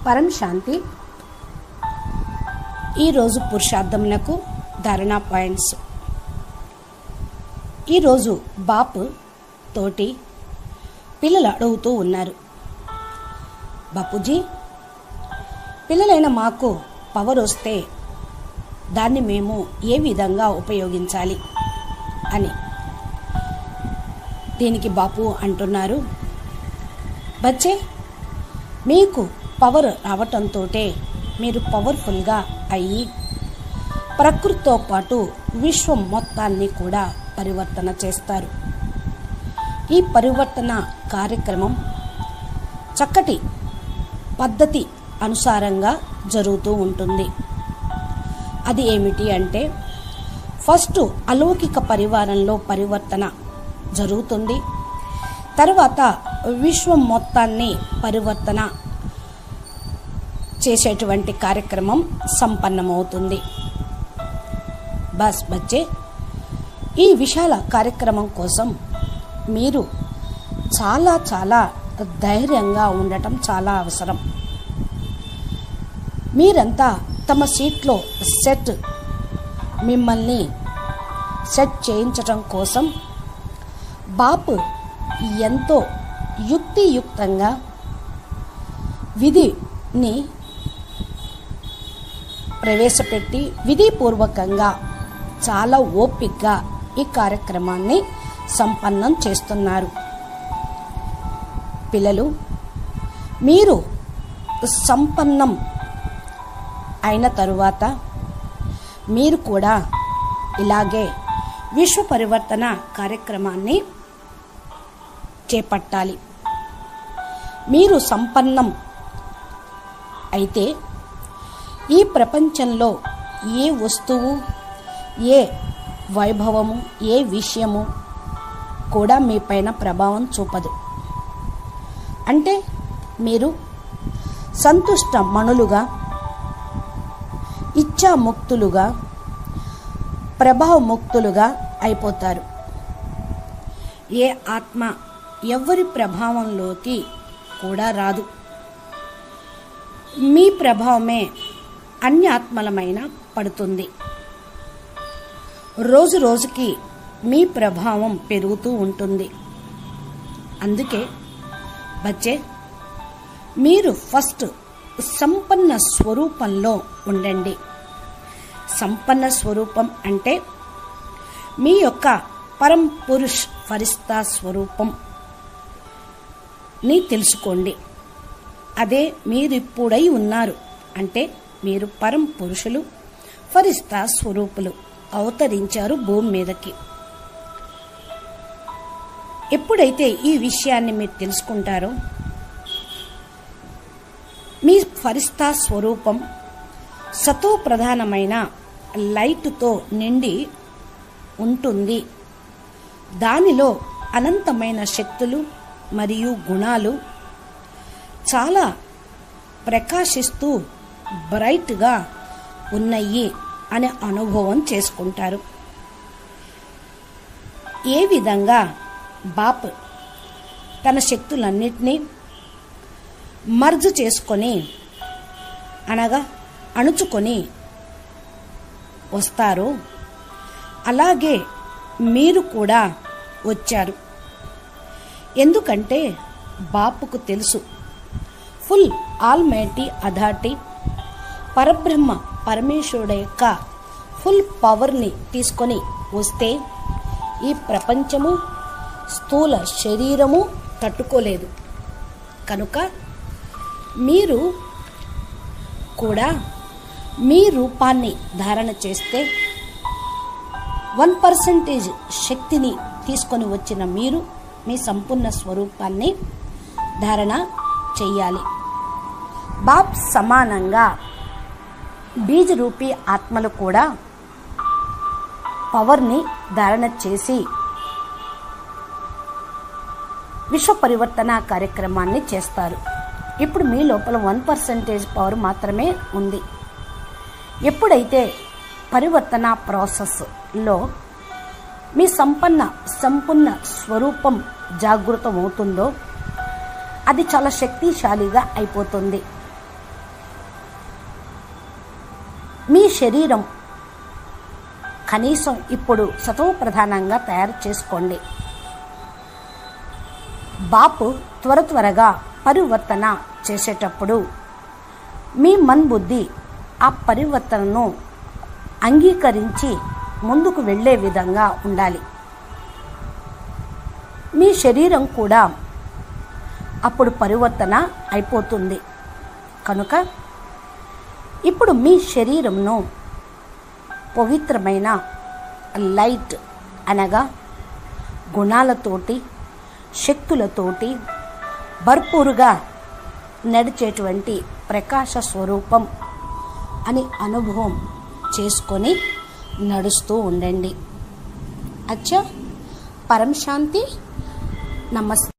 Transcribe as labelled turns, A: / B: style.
A: పరం శాంతి. ఈరోజు పురుషార్థములకు ధారణా పాయింట్స్. ఈరోజు బాపు తోటి పిల్లలు అడుగుతూ ఉన్నారు, బాపూజీ, పిల్లలైన మాకు పవర్ వస్తే దాన్ని మేము ఏ విధంగా ఉపయోగించాలి అని. దీనికి బాపు అంటున్నారు, బచ్చే, మీకు పవర్ రావటంతో మీరు పవర్ఫుల్గా అయ్యి ప్రకృతితో పాటు విశ్వం మొత్తాన్ని కూడా పరివర్తన చేస్తారు. ఈ పరివర్తన కార్యక్రమం చక్కటి పద్ధతి అనుసారంగా జరుగుతూ ఉంటుంది. అది ఏమిటి అంటే, ఫస్ట్ అలౌకిక పరివారంలో పరివర్తన జరుగుతుంది. తర్వాత విశ్వం మొత్తాన్ని పరివర్తన చేసేటువంటి కార్యక్రమం సంపన్నమవుతుంది. బస్ బచ్చే, ఈ విశాల కార్యక్రమం కోసం మీరు చాలా చాలా ధైర్యంగా ఉండటం చాలా అవసరం. మీరంతా తమ సీట్లో మిమ్మల్ని సెట్ చేయించటం కోసం బాపు ఎంతో యుక్తియుక్తంగా విధిని ప్రవేశపెట్టి విధిపూర్వకంగా చాలా ఓపికగా ఈ కార్యక్రమాన్ని సంపన్నం చేస్తున్నారు. పిల్లలు, మీరు సంపన్నం అయిన తరువాత మీరు కూడా ఇలాగే విశ్వ పరివర్తన కార్యక్రమాన్ని చేపట్టాలి. మీరు సంపన్నం అయితే ఈ ప్రపంచంలో ఏ వస్తువు, ఏ వైభవము, ఏ విషయము కూడా మీ పైన ప్రభావం చూపదు. అంటే మీరు సంతుష్ట మణులుగా, ఇచ్ఛాముక్తులుగా, ప్రభావముక్తులుగా అయిపోతారు. ఏ ఆత్మ ఎవరి ప్రభావంలోకి కూడా రాదు. మీ ప్రభావమే అన్ని ఆత్మలమైన పడుతుంది. రోజు రోజుకి మీ ప్రభావం పెరుగుతూ ఉంటుంది. అందుకే బచ్చే, మీరు ఫస్ట్ సంపన్న స్వరూపంలో ఉండండి. సంపన్న స్వరూపం అంటే మీ యొక్క పరం పురుష్ ఫరిస్తా స్వరూపం ని తెలుసుకోండి. అదే మీరు ఇప్పుడై ఉన్నారు. అంటే మీరు పరం పురుషులు, ఫరిస్తా స్వరూపులు అవతరించారు భూమి మీదకి. ఎప్పుడైతే ఈ విషయాన్ని మీరు తెలుసుకుంటారో, మీ ఫరిస్తా స్వరూపం సతో ప్రధానమైన లైట్తో నిండి ఉంటుంది. దానిలో అనంతమైన శక్తులు మరియు గుణాలు చాలా ప్రకాశిస్తూ బ్రైట్గా ఉన్నాయి అనే అనుభవం చేసుకుంటారు. ఏ విధంగా బాప్ తన శక్తులన్నిటినీ మర్జ్ చేసుకొని, అనగా అణుచుకొని వస్తారో, అలాగే మీరు కూడా వచ్చారు. ఎందుకంటే బాపుకు తెలుసు, ఫుల్ ఆల్మైటీ అథారిటీ పరబ్రహ్మ పరమేశ్వరుడు యొక్క ఫుల్ పవర్ని తీసుకొని వస్తే ఈ ప్రపంచము, స్థూల శరీరము తట్టుకోలేదు. కనుక మీరు కూడా మీ రూపాన్ని ధారణ చేస్తే 1% శక్తిని తీసుకొని వచ్చిన మీరు మీ సంపూర్ణ స్వరూపాన్ని ధారణ చెయ్యాలి. బాప్ సమానంగా బీజ్ రూపీ ఆత్మలు కూడా పవర్ని ధారణ చేసి విశ్వ పరివర్తన కార్యక్రమాన్ని చేస్తారు. ఇప్పుడు మీ లోపల 1% పవర్ మాత్రమే ఉంది. ఎప్పుడైతే పరివర్తన ప్రాసెస్లో మీ సంపూర్ణ స్వరూపం జాగృతమవుతుందో అది చాలా శక్తిశాలిగా అయిపోతుంది. మీ శరీరం కనీసం ఇప్పుడు సతవ ప్రధానంగా తయారు చేసుకోండి. బాపు త్వరగా పరివర్తన చేసేటప్పుడు మీ మన్బుద్ధి ఆ పరివర్తనను అంగీకరించి ముందుకు వెళ్ళే విధంగా ఉండాలి. మీ శరీరం కూడా అప్పుడు పరివర్తన అయిపోతుంది. కనుక ఇప్పుడు మీ శరీరంను పవిత్రమైన లైట్ అనగా గుణాలతోటి శక్తులతోటి భర్పూరుగా నడిచేటువంటి ప్రకాశ స్వరూపం అని అనుభవం చేసుకొని నడుస్తూ ఉండండి. అచ్చా, పరం శాంతి. నమస్తే.